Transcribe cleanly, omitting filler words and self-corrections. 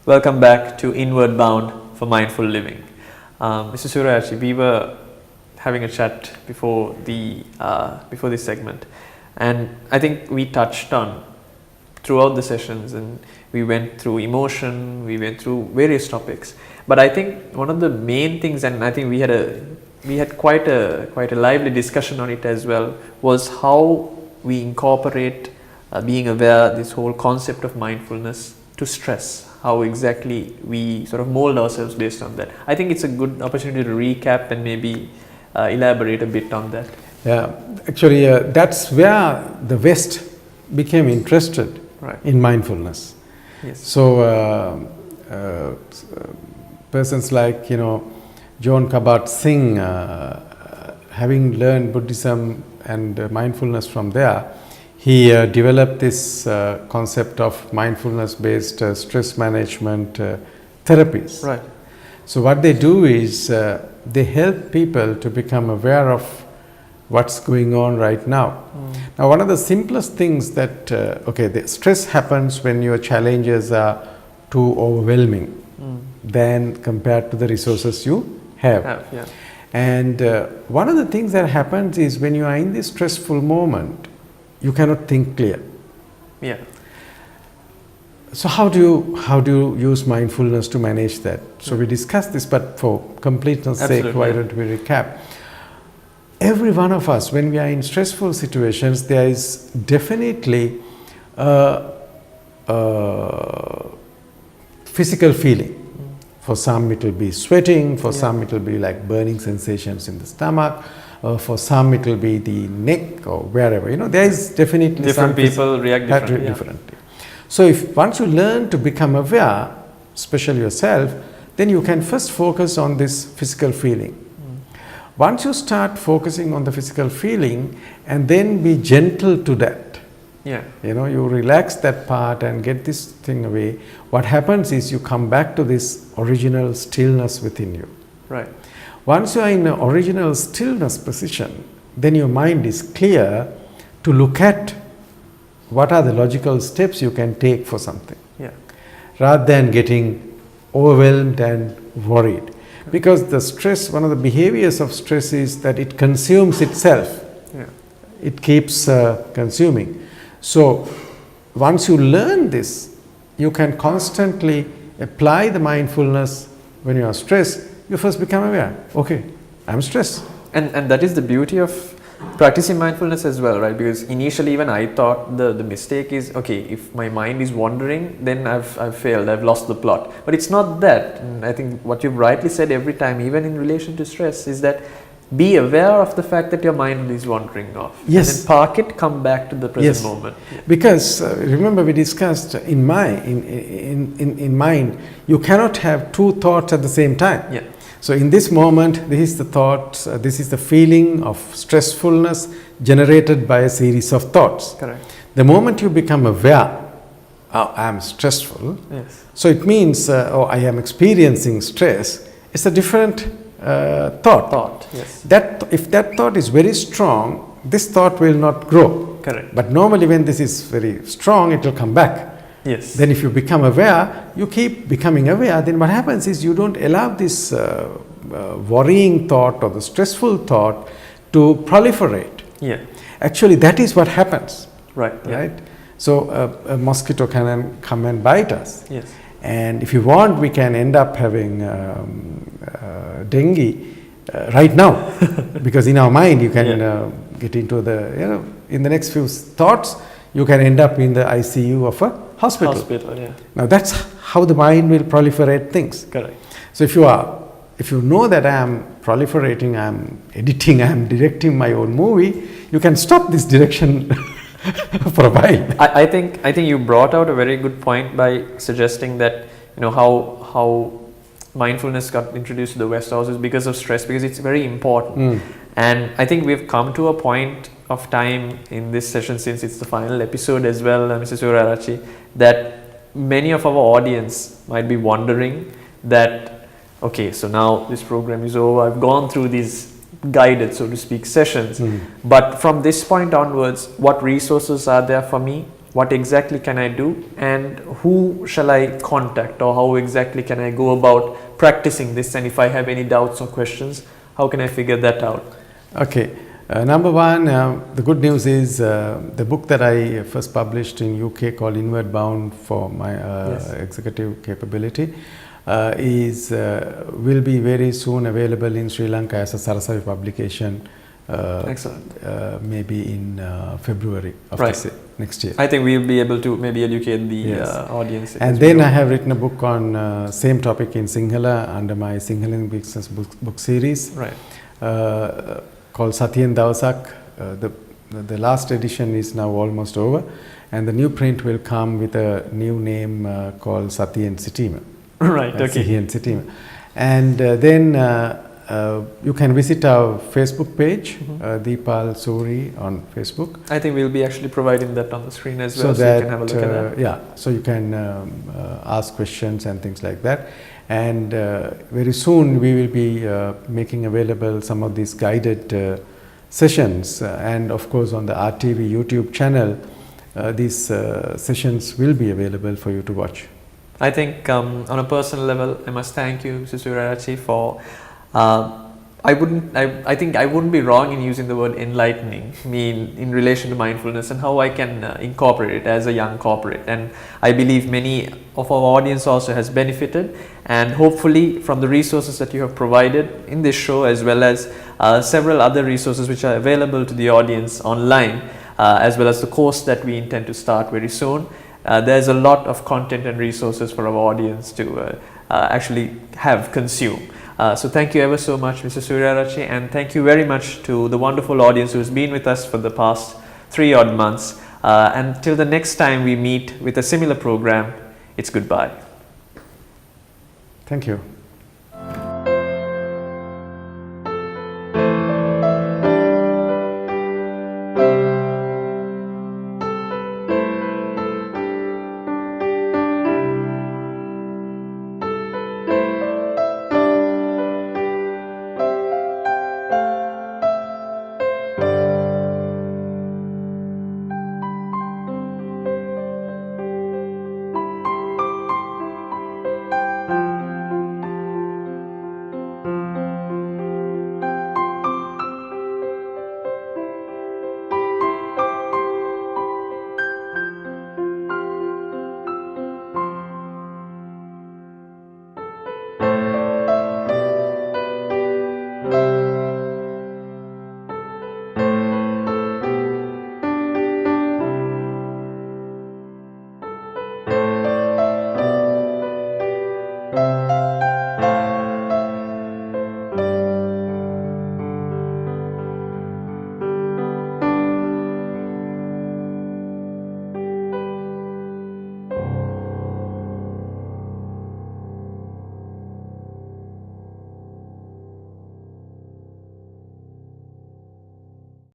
Welcome back to Inward Bound for Mindful Living. Mr. Suryachi, we were having a chat before this segment, and I think we touched on throughout the sessions, and we went through emotion, we went through various topics. But I think one of the main things, and I think we had quite a lively discussion on it as well, was how we incorporate being aware, this whole concept of mindfulness, to stress. How exactly we sort of mold ourselves based on that. I think it's a good opportunity to recap and maybe elaborate a bit on that. Yeah, actually, that's where the West became interested in mindfulness. Yes. So, persons like John Kabat-Zinn, having learned Buddhism and mindfulness from there, he developed this concept of mindfulness-based stress management therapies. Right. So what they do is they help people to become aware of what's going on right now. Now, one of the simplest things that the stress happens when your challenges are too overwhelming than compared to the resources you have. Yeah. And one of the things that happens is when you are in this stressful moment, you cannot think clear. Yeah. So how do you use mindfulness to manage that? So we discussed this, but for completeness sake, why don't we recap? Every one of us, when we are in stressful situations, there is definitely physical feeling. For some it will be sweating, for some it will be like burning sensations in the stomach, for some it will be the neck or wherever. There is definitely different people react differently. So if once you learn to become aware, especially yourself, then you can first focus on this physical feeling. Once you start focusing on the physical feeling and then be gentle to that, you relax that part and get this thing away, what happens is you come back to this original stillness within you. Right. Once you are in an original stillness position, then your mind is clear to look at what are the logical steps you can take for something, rather than getting overwhelmed and worried. Because the stress, one of the behaviors of stress is that it consumes itself. It keeps consuming. So once you learn this, you can constantly apply the mindfulness. When you are stressed, you first become aware, okay, I'm stressed. And that is the beauty of practicing mindfulness as well, right? Because initially even I thought the mistake is, okay, if my mind is wandering, then I've failed, I've lost the plot. But it's not that. And I think what you've rightly said every time, even in relation to stress, is that be aware of the fact that your mind is wandering off. Yes. And then park it, come back to the present moment. Because remember we discussed in mind, you cannot have two thoughts at the same time. So in this moment, this is the thought, this is the feeling of stressfulness generated by a series of thoughts. Correct. The moment you become aware, I am stressful, so it means, I am experiencing stress, it's a different thought. That if that thought is very strong, this thought will not grow. Correct. But normally when this is very strong, it will come back. Then if you become aware, you keep becoming aware, then what happens is you don't allow this worrying thought or the stressful thought to proliferate. Actually, that is what happens. Right? So a mosquito can come and bite us. And if you want, we can end up having dengue right now. Because in our mind, you can get into the, in the next few thoughts, you can end up in the ICU of a hospital. Now that's how the mind will proliferate things. Correct. So if you know that I am proliferating, I am editing, I am directing my own movie, you can stop this direction for a while. I think you brought out a very good point by suggesting that how mindfulness got introduced to the West also is because of stress, because it's very important. And I think we've come to a point of time in this session, since it's the final episode as well, Mr. Suryachi, that many of our audience might be wondering that, okay, so now this program is over, I've gone through these guided, so to speak, sessions, but from this point onwards, what resources are there for me what exactly can I do, and who shall I contact, or how exactly can I go about practicing this, and if I have any doubts or questions, how can I figure that out? Okay. Number one, the good news is the book that I first published in UK called Inward Bound for my executive capability will be very soon available in Sri Lanka as a Sarasavi publication. Excellent. Maybe in February of next year. I think we'll be able to maybe educate the audience. And then I have written a book on same topic in Sinhala under my Sinhala Business book series. Called Sathiyan Dawasak. The last edition is now almost over, and the new print will come with a new name called Sathiyan Sitima. Sathiyan Sitima. And then you can visit our Facebook page, Deepal Suri on Facebook. I think we'll be actually providing that on the screen as well, so you can have a look at that. Yeah, so you can ask questions and things like that. And very soon we will be making available some of these guided sessions, and of course on the RTV YouTube channel these sessions will be available for you to watch. I think on a personal level I must thank you, Mr. Suryaarachi, for I think I wouldn't be wrong in using the word enlightening me in relation to mindfulness and how I can incorporate it as a young corporate. And I believe many of our audience also has benefited, and hopefully from the resources that you have provided in this show, as well as several other resources which are available to the audience online, as well as the course that we intend to start very soon. There's a lot of content and resources for our audience to actually consume. So thank you ever so much, Mr. Suryaarachi, and thank you very much to the wonderful audience who has been with us for the past 3 odd months. Until the next time we meet with a similar program, it's goodbye. Thank you.